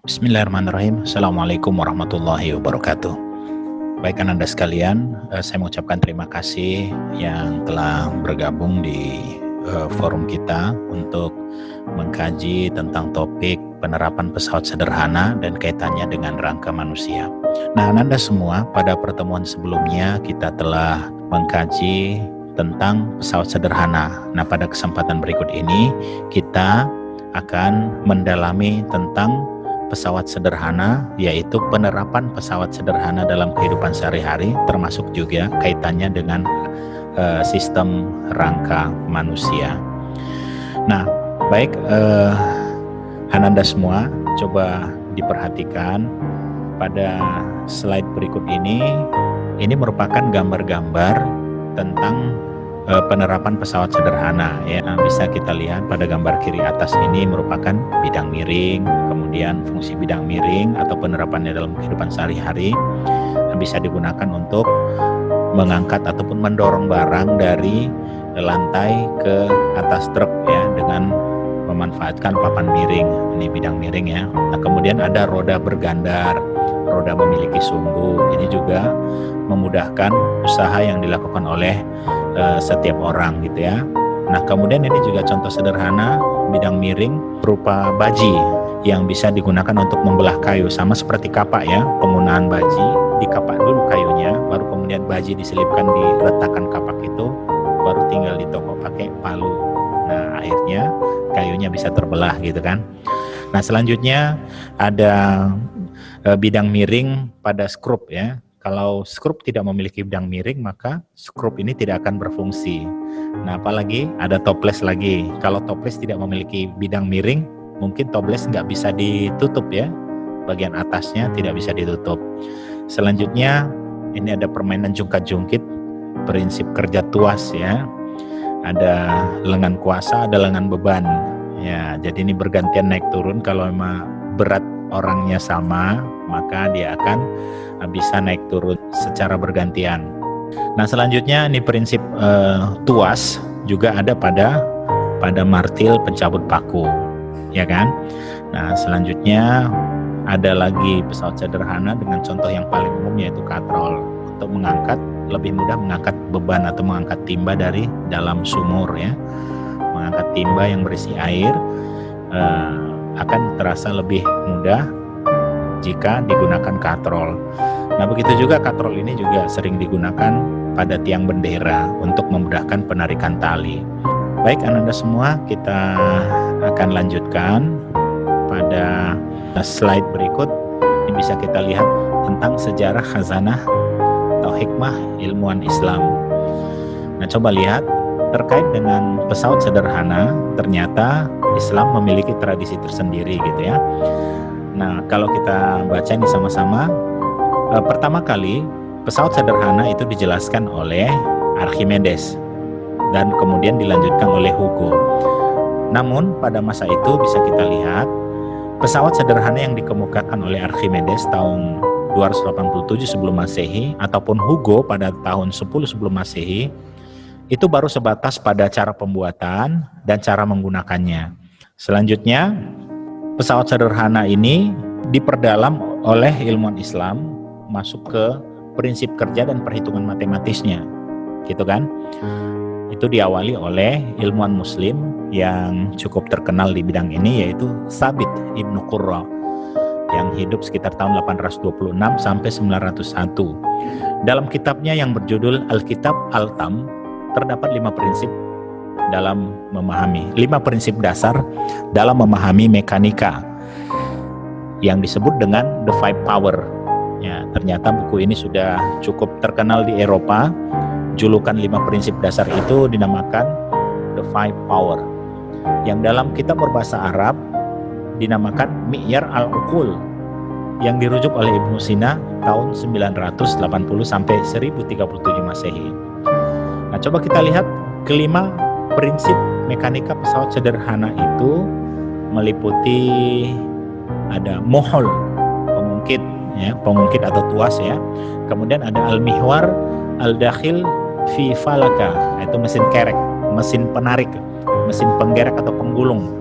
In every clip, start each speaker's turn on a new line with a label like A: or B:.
A: Bismillahirrahmanirrahim. Assalamualaikum warahmatullahi wabarakatuh. Baik Anda sekalian, saya mengucapkan terima kasih yang telah bergabung di forum kita untuk mengkaji tentang topik penerapan pesawat sederhana dan kaitannya dengan rangka manusia. Nah, Anda semua, pada pertemuan sebelumnya kita telah mengkaji tentang pesawat sederhana. Nah, pada kesempatan berikut ini kita akan mendalami tentang pesawat sederhana, yaitu penerapan pesawat sederhana dalam kehidupan sehari-hari, termasuk juga kaitannya dengan sistem rangka manusia. Nah, baik Ananda semua, coba diperhatikan pada slide berikut ini merupakan gambar-gambar tentang penerapan pesawat sederhana ya. Bisa kita lihat pada gambar kiri atas ini merupakan bidang miring, kemudian fungsi bidang miring atau penerapannya dalam kehidupan sehari-hari bisa digunakan untuk mengangkat ataupun mendorong barang dari lantai ke atas truk ya, dengan memanfaatkan papan miring. Ini bidang miring ya. Nah, kemudian ada roda bergandar, roda memiliki sumbu. Ini juga memudahkan usaha yang dilakukan oleh setiap orang gitu ya. Nah, kemudian ini juga contoh sederhana bidang miring berupa baji yang bisa digunakan untuk membelah kayu, sama seperti kapak ya. Penggunaan baji, dikapak dulu kayunya, baru kemudian baji diselipkan di retakan kapak itu, baru tinggal ditokok pakai palu. Nah, akhirnya kayunya bisa terbelah gitu kan. Nah, selanjutnya ada bidang miring pada skrup ya. Kalau skrup tidak memiliki bidang miring, maka skrup ini tidak akan berfungsi. Nah, apalagi ada toples lagi. Kalau toples tidak memiliki bidang miring, mungkin toples nggak bisa ditutup ya. Bagian atasnya tidak bisa ditutup. Selanjutnya, ini ada permainan jungkat-jungkit, prinsip kerja tuas ya. Ada lengan kuasa, ada lengan beban. Ya, jadi ini bergantian naik turun. Kalau memang berat orangnya sama, maka dia akan bisa naik turun secara bergantian. Nah, selanjutnya ini prinsip tuas juga ada pada martil pencabut paku, ya kan? Nah, selanjutnya ada lagi pesawat sederhana dengan contoh yang paling umum, yaitu katrol, untuk mengangkat, lebih mudah mengangkat beban atau mengangkat timba dari dalam sumur ya. Mengangkat timba yang berisi air akan terasa lebih mudah jika digunakan katrol. Nah, begitu juga katrol ini juga sering digunakan pada tiang bendera untuk memudahkan penarikan tali. Baik Anda semua, kita akan lanjutkan pada slide berikut. Ini bisa kita lihat tentang sejarah khazanah atau hikmah ilmuwan Islam. Nah, coba lihat terkait dengan pesawat sederhana, ternyata Islam memiliki tradisi tersendiri gitu ya. Nah, kalau kita baca ini sama-sama, pertama kali pesawat sederhana itu dijelaskan oleh Archimedes dan kemudian dilanjutkan oleh Hugo. Namun pada masa itu bisa kita lihat pesawat sederhana yang dikemukakan oleh Archimedes tahun 287 sebelum Masehi ataupun Hugo pada tahun 10 sebelum Masehi itu baru sebatas pada cara pembuatan dan cara menggunakannya. Selanjutnya, pesawat sederhana ini diperdalam oleh ilmuwan Islam masuk ke prinsip kerja dan perhitungan matematisnya, gitu kan? Itu diawali oleh ilmuwan Muslim yang cukup terkenal di bidang ini, yaitu Thabit Ibnu Qurra yang hidup sekitar tahun 826 sampai 901. Dalam kitabnya yang berjudul Alkitab Al-Tam terdapat 5 prinsip dasar dalam memahami mekanika yang disebut dengan The Five Power. Ya, ternyata buku ini sudah cukup terkenal di Eropa. Julukan 5 prinsip dasar itu dinamakan The Five Power, yang dalam kitab berbahasa Arab dinamakan Mi'yar al-Uqul, yang dirujuk oleh Ibnu Sina tahun 980 sampai 1037 Masehi. Nah, coba kita lihat kelima prinsip mekanika pesawat sederhana itu meliputi ada mohol, pengungkit atau tuas ya. Kemudian ada al-mihwar al-dakhil fi falaka, yaitu mesin kerek, mesin penarik, mesin penggerak atau penggulung.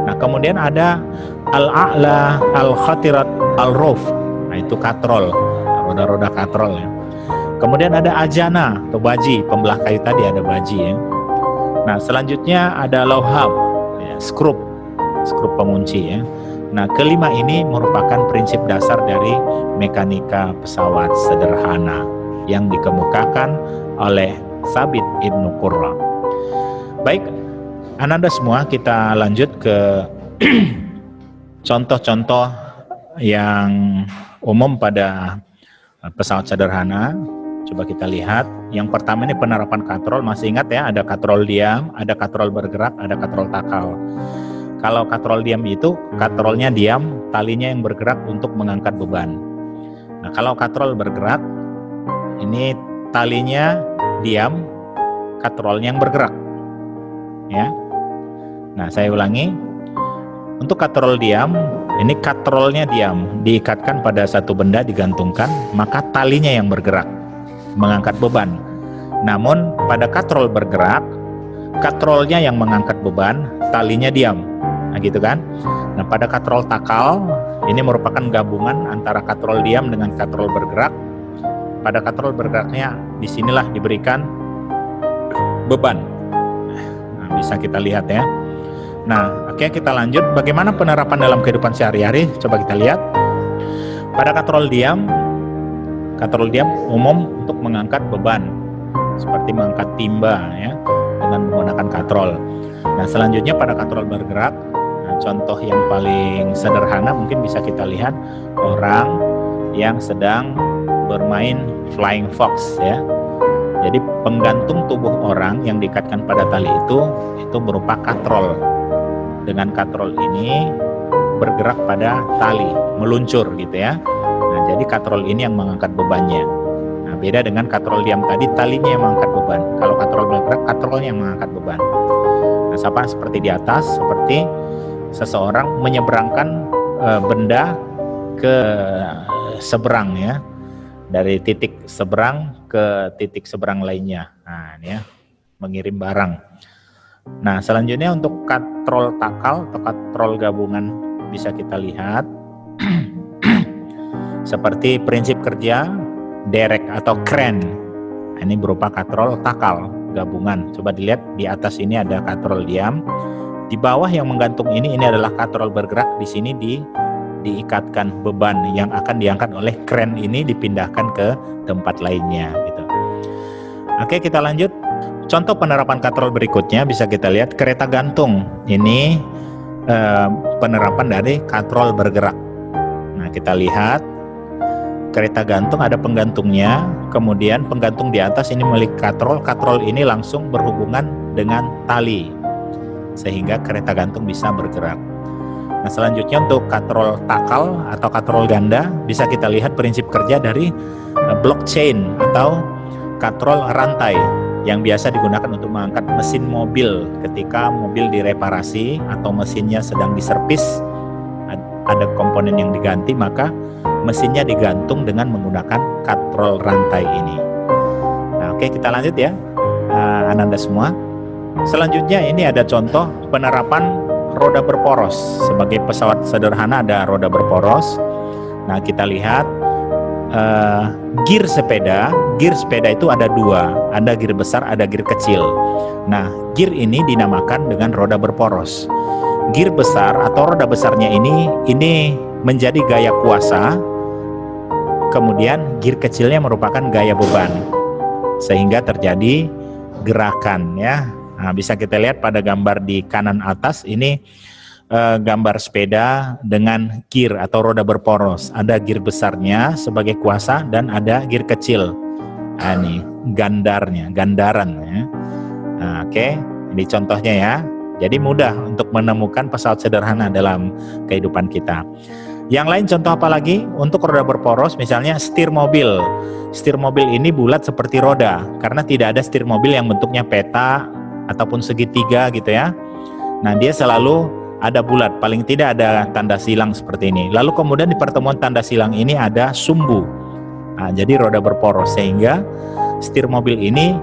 A: Nah, kemudian ada al-a'la, al-khatirat, al-ruf. Nah, itu katrol, roda-roda katrol ya. Kemudian ada ajana atau baji, pembelah kayu tadi ada baji ya. Nah, selanjutnya ada lauhab, ya, skrup pengunci ya. Nah, kelima ini merupakan prinsip dasar dari mekanika pesawat sederhana yang dikemukakan oleh Thabit Ibnu Qurra. Baik, Ananda semua, kita lanjut ke contoh-contoh yang umum pada pesawat sederhana. Coba kita lihat. Yang pertama ini penerapan katrol. Masih ingat ya, ada katrol diam, ada katrol bergerak, ada katrol takal. Kalau katrol diam itu, katrolnya diam, talinya yang bergerak untuk mengangkat beban. Nah, kalau katrol bergerak, ini talinya diam, katrolnya yang bergerak. Ya. Nah, saya ulangi. Untuk katrol diam, ini katrolnya diam, diikatkan pada satu benda, digantungkan, maka talinya yang bergerak, mengangkat beban. Namun, pada katrol bergerak, katrolnya yang mengangkat beban, talinya diam. Nah, gitu kan. Nah, pada katrol takal, ini merupakan gabungan antara katrol diam dengan katrol bergerak. Pada katrol bergeraknya, disinilah diberikan beban. Nah, bisa kita lihat ya. Nah, oke, kita lanjut. Bagaimana penerapan dalam kehidupan sehari-hari? Coba kita lihat. Pada katrol diam umum untuk mengangkat beban, seperti mengangkat timba ya, dengan menggunakan katrol. Nah, selanjutnya pada katrol bergerak, contoh yang paling sederhana mungkin bisa kita lihat orang yang sedang bermain flying fox ya. Jadi penggantung tubuh orang yang diikatkan pada tali itu berupa katrol. Dengan katrol ini bergerak pada tali, meluncur gitu ya. Nah, jadi katrol ini yang mengangkat bebannya. Nah, beda dengan katrol diam tadi, talinya yang mengangkat beban. Kalau katrol bergerak, katrolnya yang mengangkat beban. Nah, sama seperti di atas, seperti seseorang menyeberangkan benda ke seberang ya, dari titik seberang ke titik seberang lainnya. Nah, ini ya, mengirim barang. Nah, selanjutnya untuk katrol takal atau katrol gabungan bisa kita lihat seperti prinsip kerja derek atau kren. Nah, ini berupa katrol takal gabungan. Coba dilihat di atas ini ada katrol diam. Di bawah yang menggantung ini adalah katrol bergerak. Di sini diikatkan beban yang akan diangkat oleh kren ini, dipindahkan ke tempat lainnya gitu. Oke, kita lanjut. Contoh penerapan katrol berikutnya bisa kita lihat kereta gantung. Ini penerapan dari katrol bergerak. Nah, kita lihat kereta gantung ada penggantungnya, kemudian penggantung di atas ini milik katrol. Katrol ini langsung berhubungan dengan tali, sehingga kereta gantung bisa bergerak. Nah, selanjutnya untuk katrol takal atau katrol ganda bisa kita lihat prinsip kerja dari blockchain atau katrol rantai yang biasa digunakan untuk mengangkat mesin mobil ketika mobil direparasi atau mesinnya sedang diservis, ada komponen yang diganti, maka mesinnya digantung dengan menggunakan katrol rantai ini. Nah, oke, kita lanjut ya, Ananda semua. Selanjutnya ini ada contoh penerapan roda berporos. Sebagai pesawat sederhana ada roda berporos. Nah, kita lihat gear sepeda itu ada dua, ada gear besar, ada gear kecil. Nah, gear ini dinamakan dengan roda berporos. Gear besar atau roda besarnya ini menjadi gaya kuasa, kemudian gear kecilnya merupakan gaya beban, sehingga terjadi gerakan ya. Nah, bisa kita lihat pada gambar di kanan atas ini gambar sepeda dengan gear atau roda berporos. Ada gear besarnya sebagai kuasa dan ada gear kecil. Nah, ini gandaran ya. Nah, oke, ini contohnya ya. Jadi mudah untuk menemukan pesawat sederhana dalam kehidupan kita. Yang lain contoh apa lagi? Untuk roda berporos misalnya setir mobil. Setir mobil ini bulat seperti roda karena tidak ada setir mobil yang bentuknya peta ataupun segitiga gitu ya. Nah, dia selalu ada bulat, paling tidak ada tanda silang seperti ini. Lalu kemudian di pertemuan tanda silang ini ada sumbu. Nah, jadi roda berporos, sehingga setir mobil ini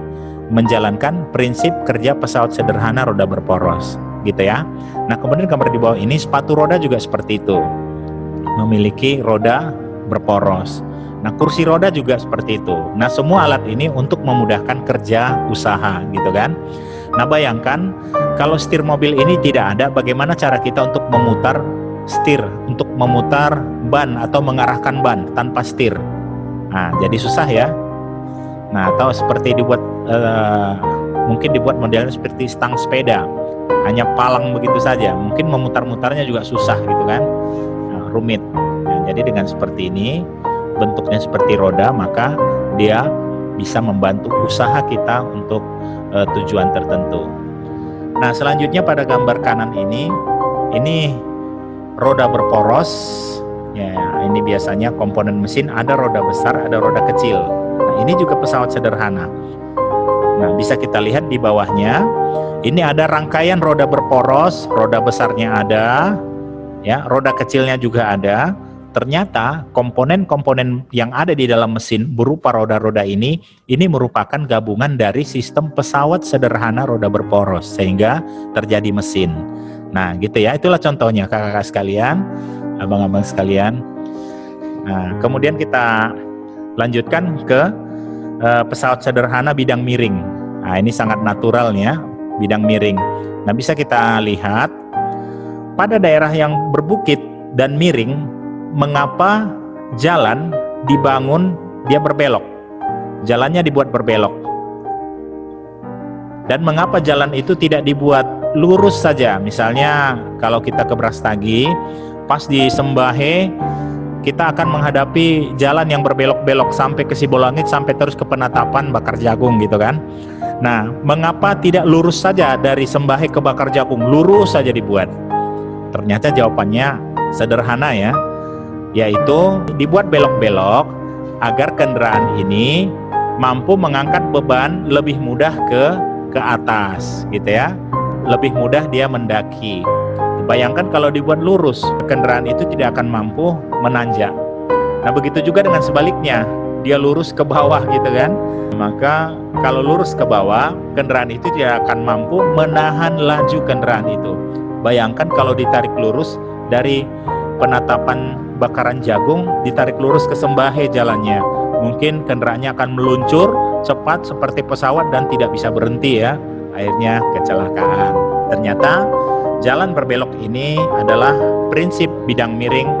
A: menjalankan prinsip kerja pesawat sederhana roda berporos. gitu ya. Nah, kemudian gambar di bawah ini sepatu roda juga seperti itu, memiliki roda berporos. Nah, kursi roda juga seperti itu. Nah, semua alat ini untuk memudahkan kerja usaha gitu kan. Nah, bayangkan kalau setir mobil ini tidak ada, bagaimana cara kita untuk memutar setir, untuk memutar ban atau mengarahkan ban tanpa setir. Nah, jadi susah ya. Nah, atau seperti dibuat mungkin dibuat modelnya seperti stang sepeda, hanya palang begitu saja, mungkin memutar-mutarnya juga susah gitu kan. Nah, rumit. Nah, jadi dengan seperti ini, bentuknya seperti roda, maka dia bisa membantu usaha kita untuk tujuan tertentu. Nah, selanjutnya pada gambar kanan ini roda berporos ya. Ini biasanya komponen mesin, ada roda besar, ada roda kecil. Nah, ini juga pesawat sederhana. Nah, bisa kita lihat di bawahnya, ini ada rangkaian roda berporos, roda besarnya ada ya, roda kecilnya juga ada. Ternyata komponen-komponen yang ada di dalam mesin berupa roda-roda ini merupakan gabungan dari sistem pesawat sederhana roda berporos sehingga terjadi mesin. Nah, gitu ya. Itulah contohnya kakak-kakak sekalian, abang-abang sekalian. Nah, kemudian kita lanjutkan ke pesawat sederhana bidang miring. Nah, ini sangat naturalnya bidang miring. Nah, bisa kita lihat pada daerah yang berbukit dan miring, mengapa jalan dibangun dia berbelok? Jalannya dibuat berbelok. Dan mengapa jalan itu tidak dibuat lurus saja? Misalnya kalau kita ke Brastagi, pas di Sembahe, kita akan menghadapi jalan yang berbelok-belok sampai ke Sibolangit, sampai terus ke Penatapan Bakar Jagung gitu kan. Nah, mengapa tidak lurus saja dari Sembahe ke Bakar Jagung? Lurus saja dibuat. Ternyata jawabannya sederhana ya, yaitu dibuat belok-belok agar kendaraan ini mampu mengangkat beban lebih mudah ke atas gitu ya, lebih mudah dia mendaki. Bayangkan kalau dibuat lurus, kendaraan itu tidak akan mampu menanjak. Nah, begitu juga dengan sebaliknya, dia lurus ke bawah gitu kan, maka kalau lurus ke bawah, kendaraan itu tidak akan mampu menahan laju kendaraan itu. Bayangkan kalau ditarik lurus dari Penatapan Bakaran Jagung, ditarik lurus ke Sembahe jalannya, mungkin kendaraannya akan meluncur cepat seperti pesawat dan tidak bisa berhenti ya, akhirnya kecelakaan. Ternyata jalan berbelok ini adalah prinsip bidang miring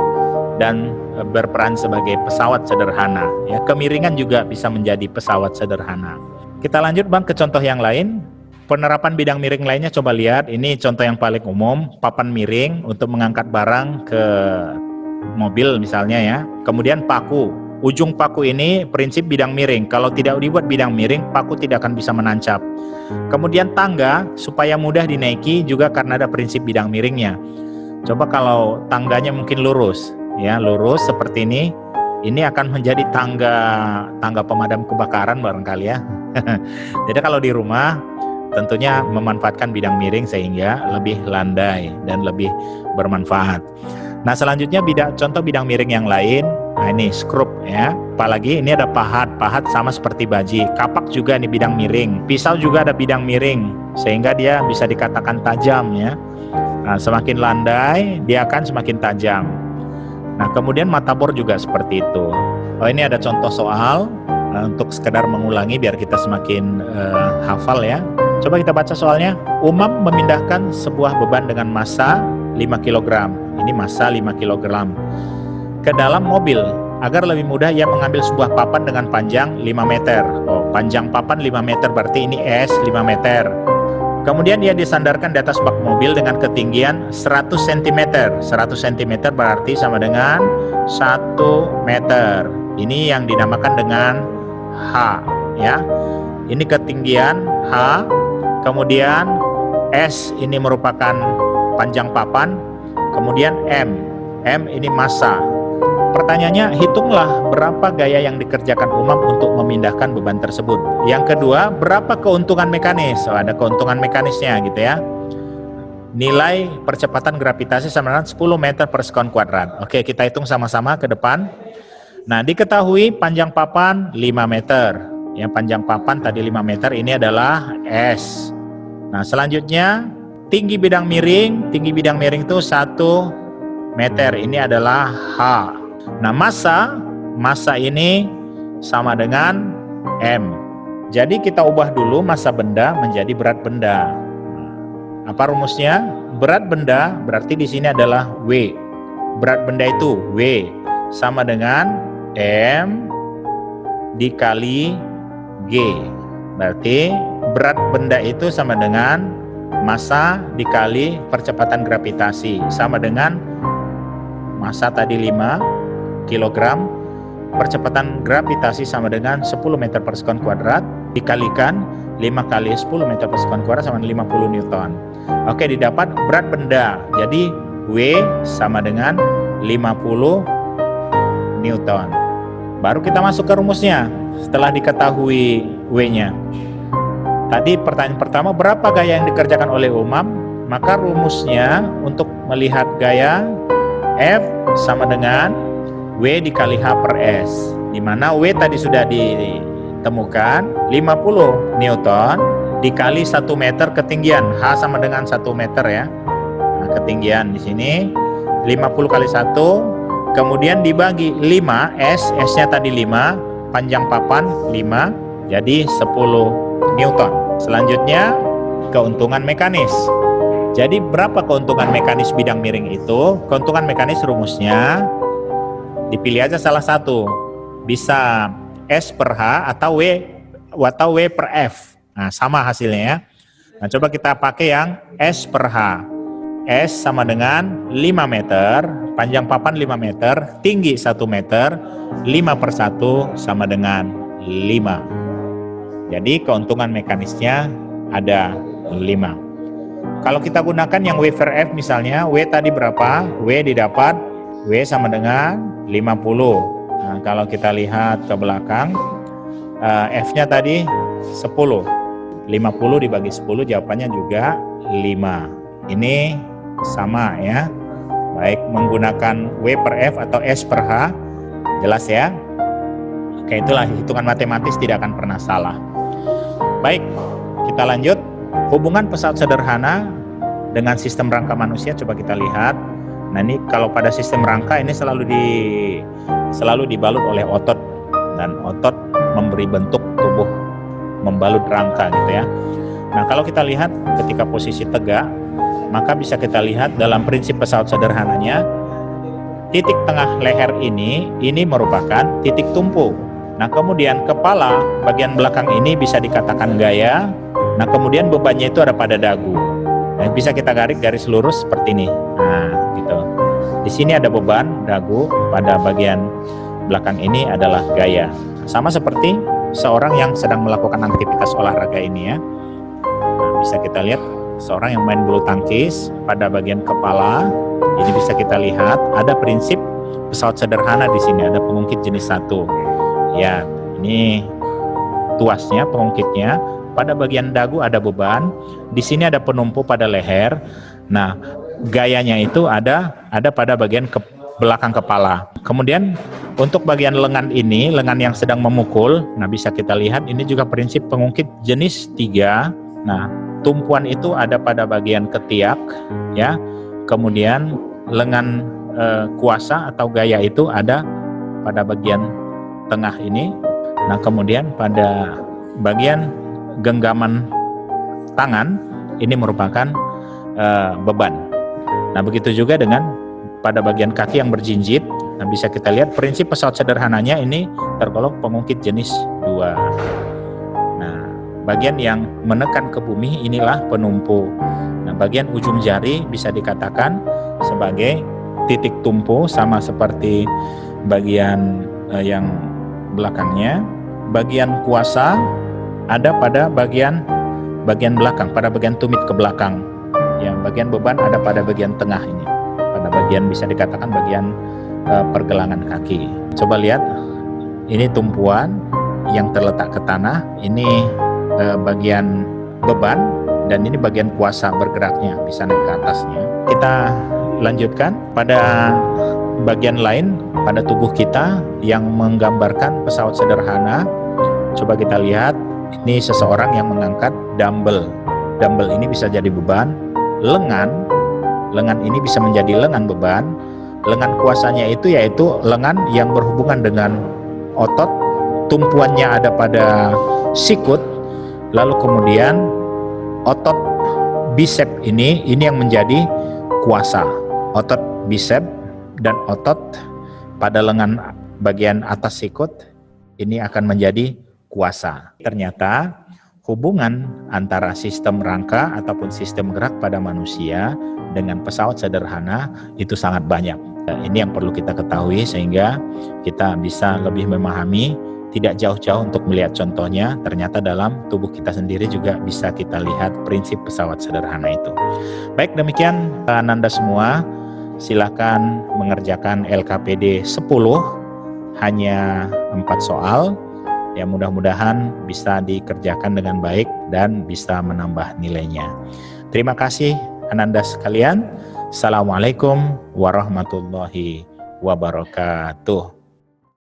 A: dan berperan sebagai pesawat sederhana ya. Kemiringan juga bisa menjadi pesawat sederhana. Kita lanjut bang ke contoh yang lain. Penerapan bidang miring lainnya, coba lihat, ini contoh yang paling umum, papan miring untuk mengangkat barang ke mobil misalnya ya. Kemudian paku, ujung paku ini prinsip bidang miring, kalau tidak dibuat bidang miring, paku tidak akan bisa menancap. Kemudian tangga, supaya mudah dinaiki juga karena ada prinsip bidang miringnya. Coba kalau tangganya mungkin lurus ya, lurus seperti ini akan menjadi tangga pemadam kebakaran barangkali ya. Jadi kalau di rumah tentunya memanfaatkan bidang miring sehingga lebih landai dan lebih bermanfaat. Nah, selanjutnya contoh bidang miring yang lain. Nah, ini skrup ya. Apalagi ini ada pahat sama seperti baji. Kapak juga nih bidang miring. Pisau juga ada bidang miring sehingga dia bisa dikatakan tajam ya. Nah, semakin landai dia akan semakin tajam. Nah, kemudian mata bor juga seperti itu. Oh, ini ada contoh soal untuk sekedar mengulangi biar kita semakin hafal ya. Coba kita baca soalnya. Umam memindahkan sebuah beban dengan massa 5 kg. Ini massa 5 kg. Ke dalam mobil. Agar lebih mudah ia mengambil sebuah papan dengan panjang 5 meter. Oh, panjang papan 5 meter berarti ini S 5 meter. Kemudian ia disandarkan di atas bak mobil dengan ketinggian 100 cm. 100 cm berarti sama dengan 1 meter. Ini yang dinamakan dengan H ya. Ini ketinggian H. Kemudian S ini merupakan panjang papan, kemudian M ini massa. Pertanyaannya, hitunglah berapa gaya yang dikerjakan Umam untuk memindahkan beban tersebut. Yang kedua, berapa keuntungan mekanis? Oh, ada keuntungan mekanisnya gitu ya. Nilai percepatan gravitasi sama dengan 10 meter per sekon kuadrat. Oke, kita hitung sama-sama ke depan. Nah, diketahui panjang papan 5 meter. Yang panjang papan tadi 5 meter, ini adalah S. Nah, selanjutnya tinggi bidang miring itu 1 meter, ini adalah H. Nah, massa ini sama dengan M. Jadi kita ubah dulu massa benda menjadi berat benda. Apa rumusnya? Berat benda berarti di sini adalah W. Berat benda itu W sama dengan M dikali G. Berarti berat benda itu sama dengan massa dikali percepatan gravitasi, sama dengan massa tadi 5 kg, percepatan gravitasi sama dengan 10 meter per sekon kuadrat, dikalikan 5 kali 10 meter per sekon kuadrat sama 50 Newton. Oke, didapat berat benda. Jadi W sama dengan 50 Newton. Baru kita masuk ke rumusnya setelah diketahui W-nya. Tadi pertanyaan pertama, berapa gaya yang dikerjakan oleh Umam? Maka rumusnya untuk melihat gaya F sama dengan W dikali H per S, di mana W tadi sudah ditemukan 50 Newton dikali 1 meter ketinggian, H sama dengan 1 meter ya. Nah, ketinggian di sini 50 kali 1, kemudian dibagi 5, S-nya tadi 5, panjang papan 5, jadi 10 Newton. Selanjutnya keuntungan mekanis. Jadi berapa keuntungan mekanis bidang miring itu? Keuntungan mekanis rumusnya dipilih aja salah satu. Bisa S per H atau W per F. Nah, sama hasilnya ya. Nah, coba kita pakai yang S per H. S sama dengan 5 meter, panjang papan 5 meter, tinggi 1 meter, 5 per 1 sama dengan 5. Jadi keuntungan mekanisnya ada 5. Kalau kita gunakan yang W per F misalnya, W tadi berapa? W didapat, W sama dengan 50. Nah, kalau kita lihat ke belakang, F-nya tadi 10. 50 dibagi 10 jawabannya juga 5. Ini sama ya. Baik menggunakan W per F atau S per H, jelas ya. Oke, itulah hitungan matematis tidak akan pernah salah. Baik, kita lanjut. Hubungan pesawat sederhana dengan sistem rangka manusia, coba kita lihat. Nah, ini kalau pada sistem rangka ini selalu dibalut oleh otot, dan otot memberi bentuk tubuh, membalut rangka gitu ya. Nah, kalau kita lihat ketika posisi tegak, maka bisa kita lihat dalam prinsip pesawat sederhananya, titik tengah leher ini merupakan titik tumpu. Nah, kemudian kepala bagian belakang ini bisa dikatakan gaya. Nah, kemudian bebannya itu ada pada dagu. Nah, bisa kita garis lurus seperti ini. Nah, gitu. Di sini ada beban dagu, pada bagian belakang ini adalah gaya. Sama seperti seorang yang sedang melakukan aktivitas olahraga ini ya. Nah, bisa kita lihat seorang yang main bulu tangkis, pada bagian kepala ini bisa kita lihat ada prinsip pesawat sederhana di sini, ada pengungkit jenis 1. Ya, ini tuasnya, pengungkitnya. Pada bagian dagu ada beban, di sini ada penumpu pada leher. Nah, gayanya itu ada pada bagian belakang kepala. Kemudian untuk bagian lengan ini, lengan yang sedang memukul, nah bisa kita lihat ini juga prinsip pengungkit jenis 3. Nah, tumpuan itu ada pada bagian ketiak ya. Kemudian lengan kuasa atau gaya itu ada pada bagian tengah ini. Nah, kemudian pada bagian genggaman tangan ini merupakan beban. Nah, begitu juga dengan pada bagian kaki yang berjinjit. Nah, bisa kita lihat prinsip pesawat sederhananya ini tergolong pengungkit jenis 2. Nah, bagian yang menekan ke bumi inilah penumpu. Nah, bagian ujung jari bisa dikatakan sebagai titik tumpu, sama seperti bagian yang belakangnya. Bagian kuasa ada pada bagian belakang, pada bagian tumit ke belakang. Yang bagian beban ada pada bagian tengah ini, pada bagian bisa dikatakan bagian pergelangan kaki. Coba lihat, ini tumpuan yang terletak ke tanah, ini bagian beban, dan ini bagian kuasa bergeraknya, bisa naik ke atasnya. Kita lanjutkan pada bagian lain pada tubuh kita yang menggambarkan pesawat sederhana. Coba kita lihat, ini seseorang yang mengangkat dumbbell. Dumbbell ini bisa jadi beban, lengan ini bisa menjadi lengan beban. Lengan kuasanya itu yaitu lengan yang berhubungan dengan otot, tumpuannya ada pada sikut, lalu kemudian otot bicep ini yang menjadi kuasa. Otot bicep dan otot pada lengan bagian atas sikut ini akan menjadi kuasa. Ternyata hubungan antara sistem rangka ataupun sistem gerak pada manusia dengan pesawat sederhana itu sangat banyak. Ini yang perlu kita ketahui sehingga kita bisa lebih memahami, tidak jauh-jauh untuk melihat contohnya, ternyata dalam tubuh kita sendiri juga bisa kita lihat prinsip pesawat sederhana itu. Baik, demikian Ananda semua, silakan mengerjakan LKPD 10, hanya 4 soal. Ya, mudah-mudahan bisa dikerjakan dengan baik dan bisa menambah nilainya. Terima kasih Ananda sekalian. Assalamualaikum warahmatullahi wabarakatuh.